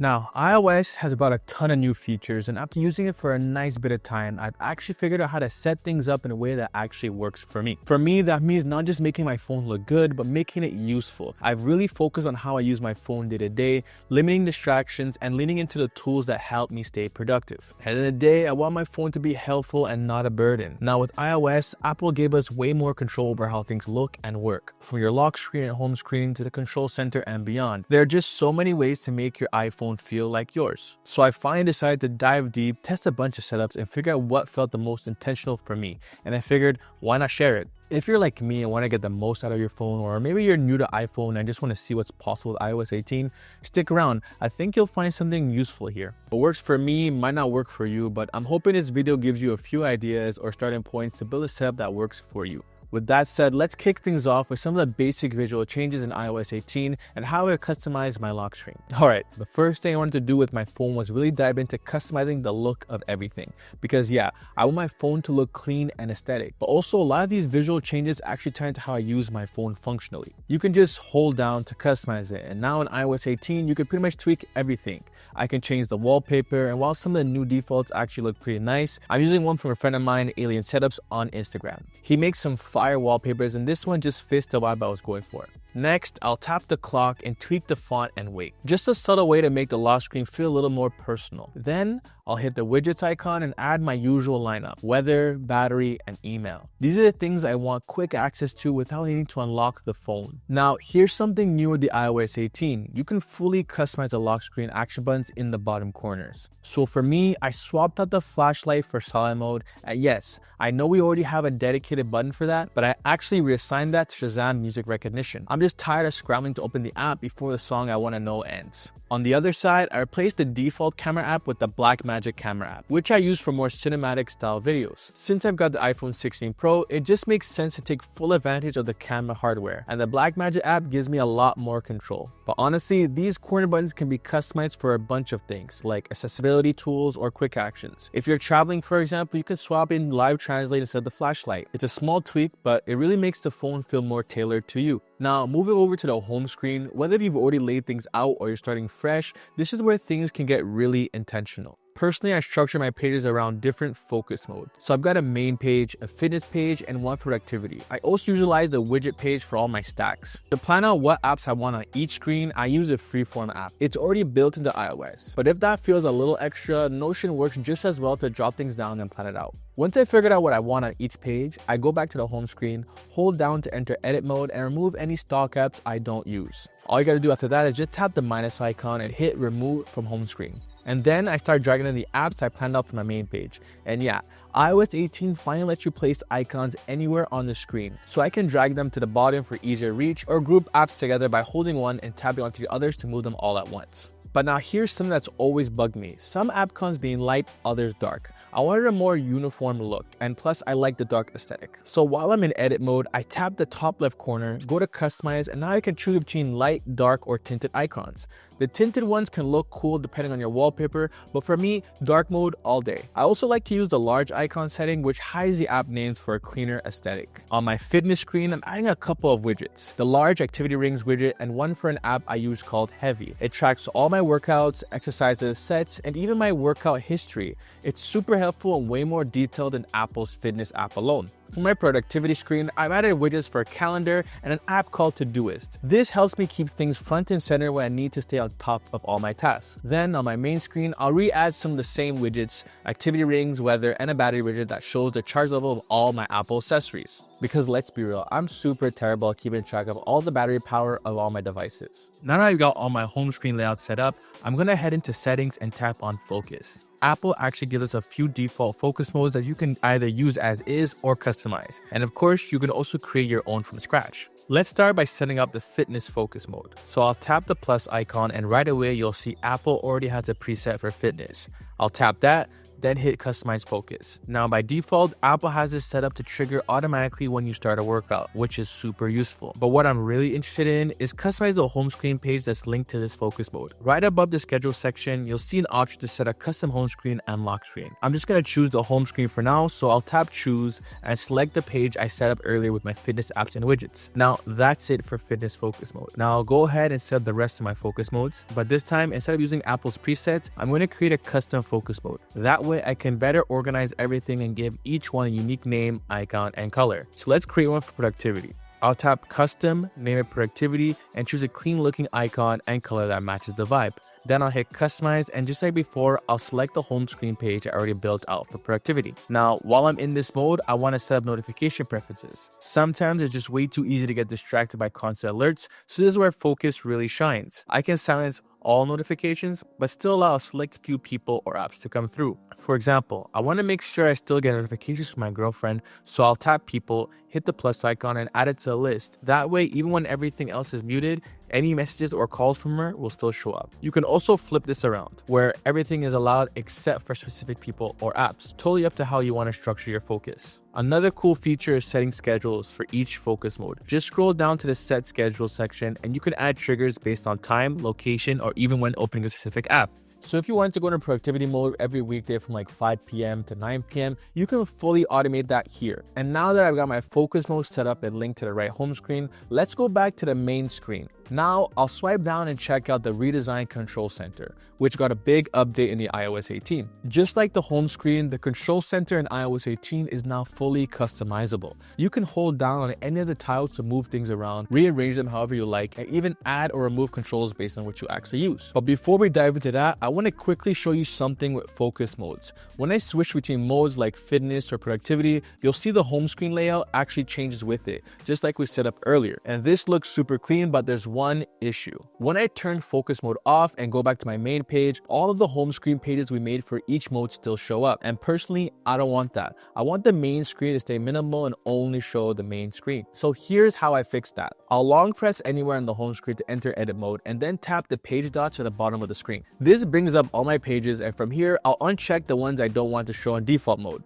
Now, iOS has about a ton of new features, and after using it for a nice bit of time, I've actually figured out how to set things up in a way that actually works for me. For me, that means not just making my phone look good, but making it useful. I've really focused on how I use my phone day to day, limiting distractions, and leaning into the tools that help me stay productive. At the end of the day, I want my phone to be helpful and not a burden. Now, with iOS, Apple gave us way more control over how things look and work. From your lock screen and home screen to the control center and beyond. There are just so many ways to make your iPhone feel like yours. So I finally decided to dive deep, test a bunch of setups, and figure out what felt the most intentional for me. And I figured, why not share it? If you're like me and want to get the most out of your phone, or maybe you're new to iPhone and just want to see what's possible with iOS 18, stick around. I think you'll find something useful here. What works for me might not work for you, but I'm hoping this video gives you a few ideas or starting points to build a setup that works for you. With that said, let's kick things off with some of the basic visual changes in iOS 18 and how I customize my lock screen. Alright, the first thing I wanted to do with my phone was really dive into customizing the look of everything. Because yeah, I want my phone to look clean and aesthetic, but also a lot of these visual changes actually tie into how I use my phone functionally. You can just hold down to customize it, and now in iOS 18, you can pretty much tweak everything. I can change the wallpaper, and while some of the new defaults actually look pretty nice, I'm using one from a friend of mine, Alien Setups, on Instagram. He makes some fire wallpapers, and this one just fits the vibe I was going for. Next, I'll tap the clock and tweak the font and weight. Just a subtle way to make the lock screen feel a little more personal. Then, I'll hit the widgets icon and add my usual lineup: weather, battery, and email. These are the things I want quick access to without needing to unlock the phone. Now, here's something new with the iOS 18. You can fully customize the lock screen action buttons in the bottom corners. So for me, I swapped out the flashlight for silent mode. And yes, I know we already have a dedicated button for that, but I actually reassigned that to Shazam music recognition. I'm just tired of scrambling to open the app before the song I want to know ends. On the other side, I replaced the default camera app with the Blackmagic camera app, which I use for more cinematic style videos. Since I've got the iPhone 16 Pro, it just makes sense to take full advantage of the camera hardware, and the Blackmagic app gives me a lot more control. But honestly, these corner buttons can be customized for a bunch of things, like accessibility tools or quick actions. If you're traveling, for example, you can swap in live translate instead of the flashlight. It's a small tweak, but it really makes the phone feel more tailored to you. Now, moving over to the home screen, whether you've already laid things out or you're starting fresh, this is where things can get really intentional. Personally, I structure my pages around different focus modes. So I've got a main page, a fitness page, and one for activity. I also utilize the widget page for all my stacks. To plan out what apps I want on each screen, I use a freeform app. It's already built into iOS. But if that feels a little extra, Notion works just as well to drop things down and plan it out. Once I figured out what I want on each page, I go back to the home screen, hold down to enter edit mode, and remove any stock apps I don't use. All you gotta do after that is just tap the minus icon and hit remove from home screen. And then I start dragging in the apps I planned out for my main page. And yeah, iOS 18 finally lets you place icons anywhere on the screen. So I can drag them to the bottom for easier reach, or group apps together by holding one and tapping onto the others to move them all at once. But now here's something that's always bugged me. Some app icons being light, others dark. I wanted a more uniform look, and plus I like the dark aesthetic. So while I'm in edit mode, I tap the top left corner, go to customize, and now I can choose between light, dark, or tinted icons. The tinted ones can look cool depending on your wallpaper, but for me, dark mode all day. I also like to use the large icon setting, which hides the app names for a cleaner aesthetic. On my fitness screen, I'm adding a couple of widgets. The large activity rings widget and one for an app I use called Heavy. It tracks all my workouts, exercises, sets, and even my workout history. It's super helpful and way more detailed than Apple's fitness app alone. For my productivity screen, I've added widgets for a calendar and an app called Todoist. This helps me keep things front and center when I need to stay on top of all my tasks. Then on my main screen, I'll re-add some of the same widgets, activity rings, weather, and a battery widget that shows the charge level of all my Apple accessories. Because let's be real, I'm super terrible at keeping track of all the battery power of all my devices. Now that I've got all my home screen layout set up, I'm gonna head into settings and tap on focus. Apple actually gives us a few default focus modes that you can either use as is or customize. And of course, you can also create your own from scratch. Let's start by setting up the fitness focus mode. So I'll tap the plus icon and right away you'll see Apple already has a preset for fitness. I'll tap that, then hit customize focus. Now by default, Apple has this set up to trigger automatically when you start a workout, which is super useful. But what I'm really interested in is customize the home screen page that's linked to this focus mode. Right above the schedule section, you'll see an option to set a custom home screen and lock screen. I'm just going to choose the home screen for now, so I'll tap choose and select the page I set up earlier with my fitness apps and widgets. Now that's it for fitness focus mode. Now I'll go ahead and set up the rest of my focus modes, but this time instead of using Apple's presets, I'm going to create a custom focus mode. That way I can better organize everything and give each one a unique name, icon, and color. So let's create one for productivity. I'll tap custom, name it productivity, and choose a clean looking icon and color that matches the vibe. Then I'll hit customize, and just like before, I'll select the home screen page I already built out for productivity. Now, while I'm in this mode, I want to set up notification preferences. Sometimes it's just way too easy to get distracted by constant alerts, so this is where focus really shines. I can silence all notifications, but still allow a select few people or apps to come through. For example, I want to make sure I still get notifications from my girlfriend, so I'll tap people, hit the plus icon, and add it to the list. That way, even when everything else is muted, any messages or calls from her will still show up. You can also flip this around, where everything is allowed except for specific people or apps. Totally up to how you want to structure your focus. Another cool feature is setting schedules for each focus mode. Just scroll down to the set schedule section and you can add triggers based on time, location, or even when opening a specific app. So if you wanted to go into productivity mode every weekday from like 5 p.m. to 9 p.m., you can fully automate that here. And now that I've got my focus mode set up and linked to the right home screen, let's go back to the main screen. Now I'll swipe down and check out the redesigned control center, which got a big update in the iOS 18. Just like the home screen, the control center in iOS 18 is now fully customizable. You can hold down on any of the tiles to move things around, rearrange them however you like, and even add or remove controls based on what you actually use. But before we dive into that, I want to quickly show you something with focus modes. When I switch between modes like fitness or productivity, you'll see the home screen layout actually changes with it, just like we set up earlier. And this looks super clean, but there's one issue. When I turn focus mode off and go back to my main page, all of the home screen pages we made for each mode still show up. And personally, I don't want that. I want the main screen to stay minimal and only show the main screen. So here's how I fix that. I'll long press anywhere on the home screen to enter edit mode and then tap the page dots at the bottom of the screen. This brings up all my pages, and from here, I'll uncheck the ones I don't want to show in default mode.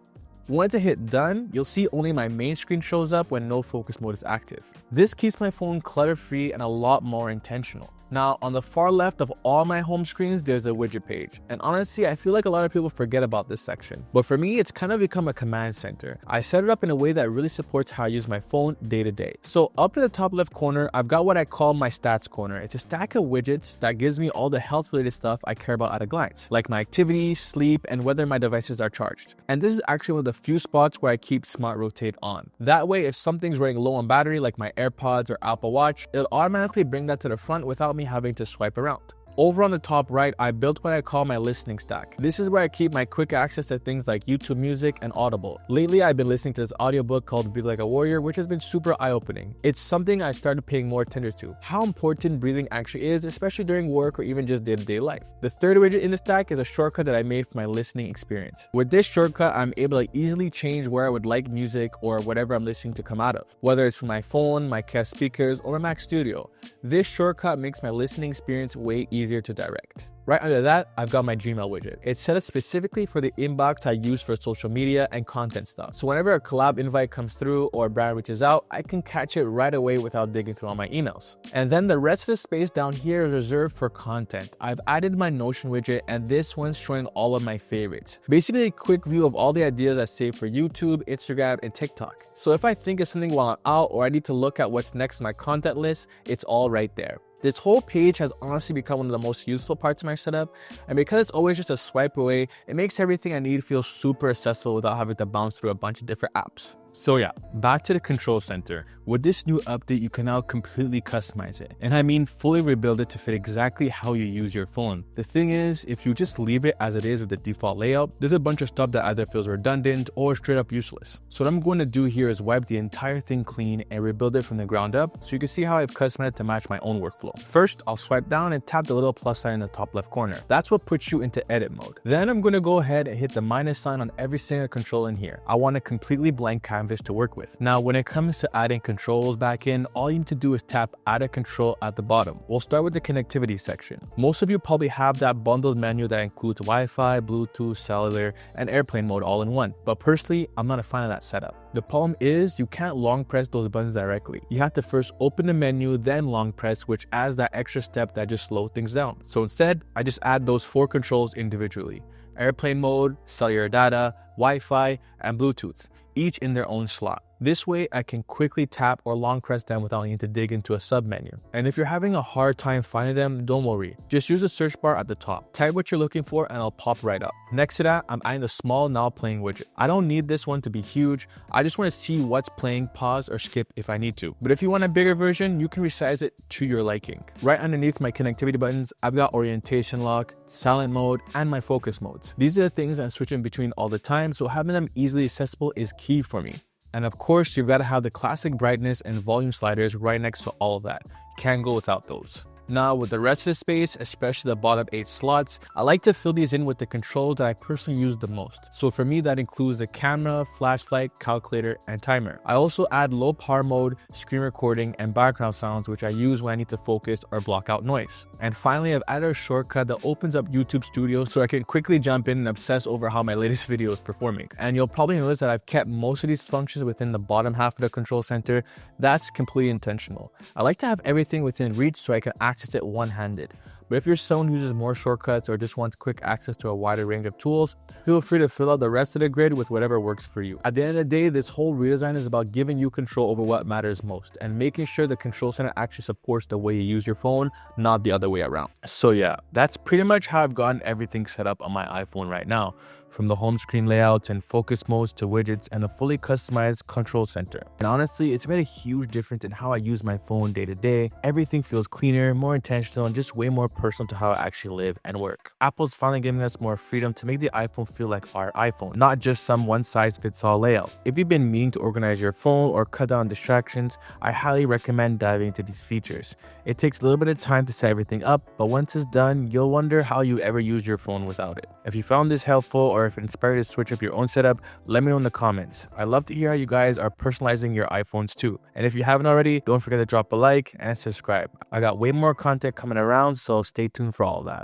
Once I hit done, you'll see only my main screen shows up when no focus mode is active. This keeps my phone clutter-free and a lot more intentional. Now, on the far left of all my home screens, there's a widget page. And honestly, I feel like a lot of people forget about this section. But for me, it's kind of become a command center. I set it up in a way that really supports how I use my phone day to day. So up in the top left corner, I've got what I call my stats corner. It's a stack of widgets that gives me all the health related stuff I care about at a glance, like my activity, sleep, and whether my devices are charged. And this is actually one of the few spots where I keep Smart Rotate on. That way, if something's running low on battery, like my AirPods or Apple Watch, it'll automatically bring that to the front without me having to swipe around. Over on the top right, I built what I call my listening stack. This is where I keep my quick access to things like YouTube Music and Audible. Lately, I've been listening to this audiobook called Breathe Like a Warrior, which has been super eye-opening. It's something I started paying more attention to, how important breathing actually is, especially during work or even just day-to-day life. The third widget in the stack is a shortcut that I made for my listening experience. With this shortcut, I'm able to easily change where I would like music or whatever I'm listening to come out of, whether it's from my phone, my Kest speakers, or my Mac Studio. This shortcut makes my listening experience way easier to direct. Right under that, I've got my Gmail widget. It's set up specifically for the inbox I use for social media and content stuff. So whenever a collab invite comes through or a brand reaches out, I can catch it right away without digging through all my emails. And then the rest of the space down here is reserved for content. I've added my Notion widget, and this one's showing all of my favorites. Basically a quick view of all the ideas I saved for YouTube, Instagram, and TikTok. So if I think of something while I'm out or I need to look at what's next in my content list, it's all right there. This whole page has honestly become one of the most useful parts of my setup, and because it's always just a swipe away, it makes everything I need feel super accessible without having to bounce through a bunch of different apps. So yeah, back to the control center. With this new update, you can now completely customize it. And I mean fully rebuild it to fit exactly how you use your phone. The thing is, if you just leave it as it is with the default layout, there's a bunch of stuff that either feels redundant or straight up useless. So what I'm going to do here is wipe the entire thing clean and rebuild it from the ground up so you can see how I've customized it to match my own workflow. First, I'll swipe down and tap the little plus sign in the top left corner. That's what puts you into edit mode. Then I'm going to go ahead and hit the minus sign on every single control in here. I want a completely blank canvas to work with. Now, when it comes to adding control controls back in, all you need to do is tap add a control at the bottom. We'll start with the connectivity section. Most of you probably have that bundled menu that includes Wi-Fi, Bluetooth, cellular, and airplane mode all in one. But personally, I'm not a fan of that setup. The problem is you can't long press those buttons directly. You have to first open the menu, then long press, which adds that extra step that just slows things down. So instead, I just add those 4 controls individually. Airplane mode, cellular data, Wi-Fi, and Bluetooth, each in their own slot. This way, I can quickly tap or long press them without needing to dig into a sub-menu. And if you're having a hard time finding them, don't worry. Just use the search bar at the top. Type what you're looking for and it'll pop right up. Next to that, I'm adding the small now playing widget. I don't need this one to be huge. I just want to see what's playing, pause, or skip if I need to. But if you want a bigger version, you can resize it to your liking. Right underneath my connectivity buttons, I've got orientation lock, silent mode, and my focus modes. These are the things I'm switching between all the time, so having them easily accessible is key for me. And of course, you've got to have the classic brightness and volume sliders right next to all of that. Can't go without those. Now, with the rest of the space, especially the bottom 8 slots, I like to fill these in with the controls that I personally use the most. So for me, that includes the camera, flashlight, calculator, and timer. I also add low power mode, screen recording, and background sounds, which I use when I need to focus or block out noise. And finally, I've added a shortcut that opens up YouTube Studio so I can quickly jump in and obsess over how my latest video is performing. And you'll probably notice that I've kept most of these functions within the bottom half of the control center. That's completely intentional. I like to have everything within reach so I can access it one-handed. But if you're someone who uses more shortcuts or just wants quick access to a wider range of tools, feel free to fill out the rest of the grid with whatever works for you. At the end of the day, this whole redesign is about giving you control over what matters most and making sure the control center actually supports the way you use your phone, not the other way around. So yeah, that's pretty much how I've gotten everything set up on my iPhone right now, from the home screen layouts and focus modes to widgets and a fully customized control center. And honestly, it's made a huge difference in how I use my phone day to day. Everything feels cleaner, more intentional, and just way more personal to how I actually live and work. Apple's finally giving us more freedom to make the iPhone feel like our iPhone, not just some one-size-fits-all layout. If you've been meaning to organize your phone or cut down distractions, I highly recommend diving into these features. It takes a little bit of time to set everything up, but once it's done, you'll wonder how you ever use your phone without it. If you found this helpful or if it inspired you to switch up your own setup, let me know in the comments. I'd love to hear how you guys are personalizing your iPhones too. And if you haven't already, don't forget to drop a like and subscribe. I got way more content coming around, so stay tuned for all of that.